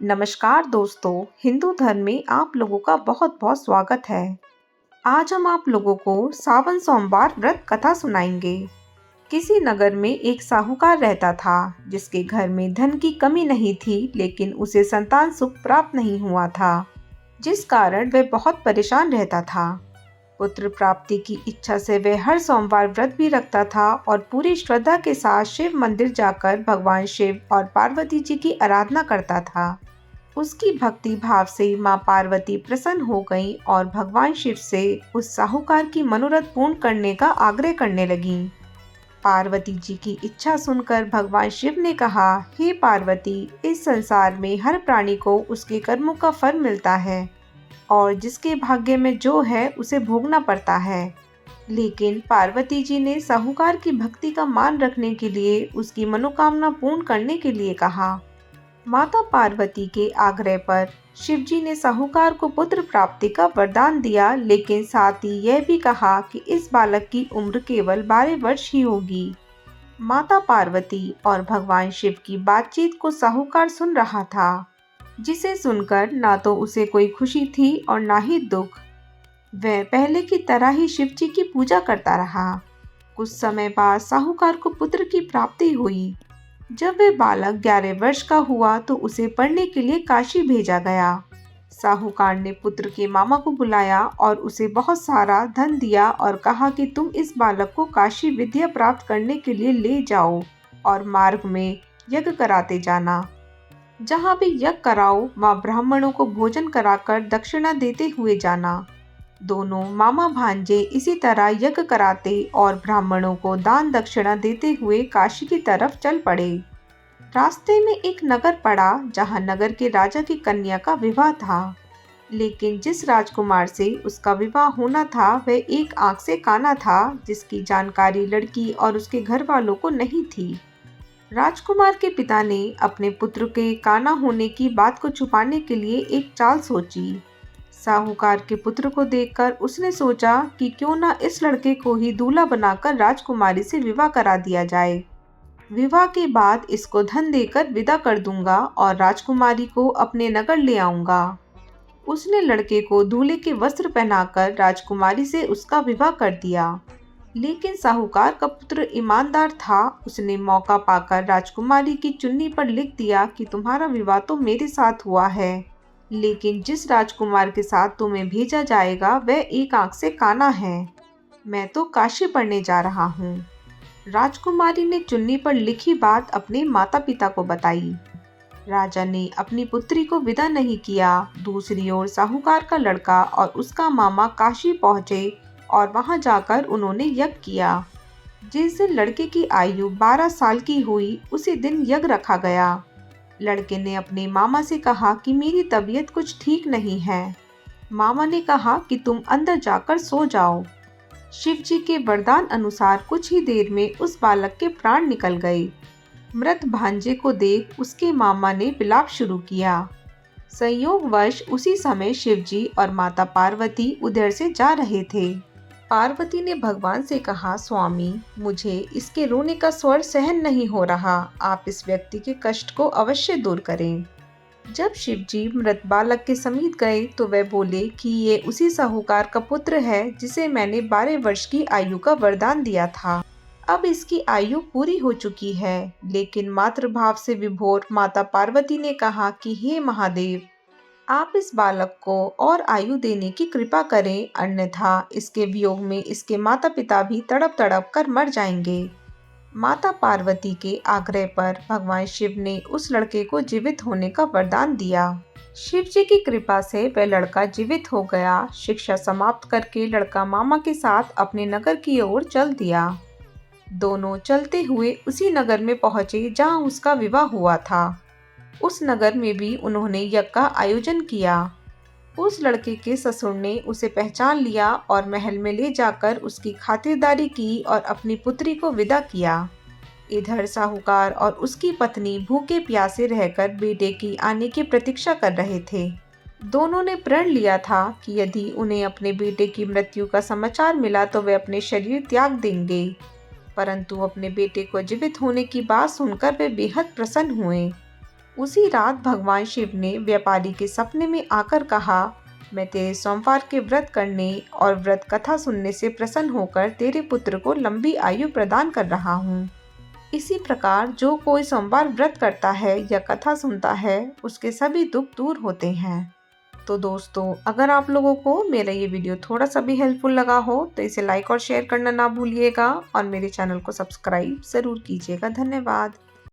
नमस्कार दोस्तों, हिंदू धर्म में आप लोगों का बहुत बहुत स्वागत है। आज हम आप लोगों को सावन सोमवार व्रत कथा सुनाएंगे। किसी नगर में एक साहूकार रहता था जिसके घर में धन की कमी नहीं थी, लेकिन उसे संतान सुख प्राप्त नहीं हुआ था, जिस कारण वह बहुत परेशान रहता था। पुत्र प्राप्ति की इच्छा से वह हर सोमवार व्रत भी रखता था और पूरी श्रद्धा के साथ शिव मंदिर जाकर भगवान शिव और पार्वती जी की आराधना करता था। उसकी भक्ति भाव से मां पार्वती प्रसन्न हो गईं और भगवान शिव से उस साहूकार की मनोरथ पूर्ण करने का आग्रह करने लगीं। पार्वती जी की इच्छा सुनकर भगवान शिव ने कहा, हे पार्वती, इस संसार में हर प्राणी को उसके कर्मों का फल मिलता है और जिसके भाग्य में जो है उसे भोगना पड़ता है। लेकिन पार्वती जी ने साहूकार की भक्ति का मान रखने के लिए उसकी मनोकामना पूर्ण करने के लिए कहा। माता पार्वती के आग्रह पर शिवजी ने साहूकार को पुत्र प्राप्ति का वरदान दिया, लेकिन साथ ही यह भी कहा कि इस बालक की उम्र केवल 12 वर्ष ही होगी। माता पार्वती और भगवान शिव की बातचीत को साहूकार सुन रहा था, जिसे सुनकर ना तो उसे कोई खुशी थी और ना ही दुख। वह पहले की तरह ही शिवजी की पूजा करता रहा। कुछ समय बाद साहूकार को पुत्र की प्राप्ति हुई। जब वह बालक 11 वर्ष का हुआ तो उसे पढ़ने के लिए काशी भेजा गया। साहूकार ने पुत्र के मामा को बुलाया और उसे बहुत सारा धन दिया और कहा कि तुम इस बालक को काशी विद्या प्राप्त करने के लिए ले जाओ और मार्ग में यज्ञ कराते जाना। जहाँ भी यज्ञ कराओ वहाँ ब्राह्मणों को भोजन कराकर दक्षिणा देते हुए जाना। दोनों मामा भांजे इसी तरह यज्ञ कराते और ब्राह्मणों को दान दक्षिणा देते हुए काशी की तरफ चल पड़े। रास्ते में एक नगर पड़ा जहां नगर के राजा की कन्या का विवाह था, लेकिन जिस राजकुमार से उसका विवाह होना था वह एक आंख से काना था, जिसकी जानकारी लड़की और उसके घर वालों को नहीं थी। राजकुमार के पिता ने अपने पुत्र के काना होने की बात को छुपाने के लिए एक चाल सोची। साहूकार के पुत्र को देखकर उसने सोचा कि क्यों ना इस लड़के को ही दूल्हा बनाकर राजकुमारी से विवाह करा दिया जाए। विवाह के बाद इसको धन देकर विदा कर दूंगा और राजकुमारी को अपने नगर ले आऊंगा। उसने लड़के को दूल्हे के वस्त्र पहनाकर राजकुमारी से उसका विवाह कर दिया। लेकिन साहूकार का पुत्र ईमानदार था। उसने मौका पाकर राजकुमारी की चुन्नी पर लिख दिया कि तुम्हारा विवाह तो मेरे साथ हुआ है, लेकिन जिस राजकुमार के साथ तुम्हें भेजा जाएगा वह एक आंख से काना है। मैं तो काशी पढ़ने जा रहा हूँ। राजकुमारी ने चुन्नी पर लिखी बात अपने माता पिता को बताई। राजा ने अपनी पुत्री को विदा नहीं किया। दूसरी ओर साहूकार का लड़का और उसका मामा काशी पहुंचे और वहां जाकर उन्होंने यज्ञ किया। जिस दिन लड़के की आयु 12 साल की हुई, उसी दिन यज्ञ रखा गया। लड़के ने अपने मामा से कहा कि मेरी तबीयत कुछ ठीक नहीं है। मामा ने कहा कि तुम अंदर जाकर सो जाओ। शिव जी के वरदान अनुसार कुछ ही देर में उस बालक के प्राण निकल गए। मृत भांजे को देख उसके मामा ने विलाप शुरू किया। संयोगवश उसी समय शिव जी और माता पार्वती उधर से जा रहे थे। पार्वती ने भगवान से कहा, स्वामी, मुझे इसके रोने का स्वर सहन नहीं हो रहा। आप इस व्यक्ति के कष्ट को अवश्य दूर करें। जब शिवजी मृत बालक के समीप गए तो वह बोले कि ये उसी साहूकार का पुत्र है जिसे मैंने 12 वर्ष की आयु का वरदान दिया था। अब इसकी आयु पूरी हो चुकी है। लेकिन मातृभाव से विभोर माता पार्वती ने कहा कि हे महादेव, आप इस बालक को और आयु देने की कृपा करें, अन्यथा इसके वियोग में इसके माता पिता भी तड़प तड़प कर मर जाएंगे। माता पार्वती के आग्रह पर भगवान शिव ने उस लड़के को जीवित होने का वरदान दिया। शिव जी की कृपा से वह लड़का जीवित हो गया। शिक्षा समाप्त करके लड़का मामा के साथ अपने नगर की ओर चल दिया। दोनों चलते हुए उसी नगर में पहुंचे जहां उसका विवाह हुआ था। उस नगर में भी उन्होंने यज्ञ का आयोजन किया। उस लड़के के ससुर ने उसे पहचान लिया और महल में ले जाकर उसकी खातिरदारी की और अपनी पुत्री को विदा किया। इधर साहूकार और उसकी पत्नी भूखे प्यासे रहकर बेटे की आने की प्रतीक्षा कर रहे थे। दोनों ने प्रण लिया था कि यदि उन्हें अपने बेटे की मृत्यु का समाचार मिला तो वे अपने शरीर त्याग देंगे, परंतु अपने बेटे को जीवित होने की बात सुनकर वे बेहद प्रसन्न हुए। उसी रात भगवान शिव ने व्यापारी के सपने में आकर कहा, मैं तेरे सोमवार के व्रत करने और व्रत कथा सुनने से प्रसन्न होकर तेरे पुत्र को लंबी आयु प्रदान कर रहा हूँ। इसी प्रकार जो कोई सोमवार व्रत करता है या कथा सुनता है, उसके सभी दुख दूर होते हैं। तो दोस्तों, अगर आप लोगों को मेरा ये वीडियो थोड़ा सा भी हेल्पफुल लगा हो तो इसे लाइक और शेयर करना ना भूलिएगा और मेरे चैनल को सब्सक्राइब ज़रूर कीजिएगा। धन्यवाद।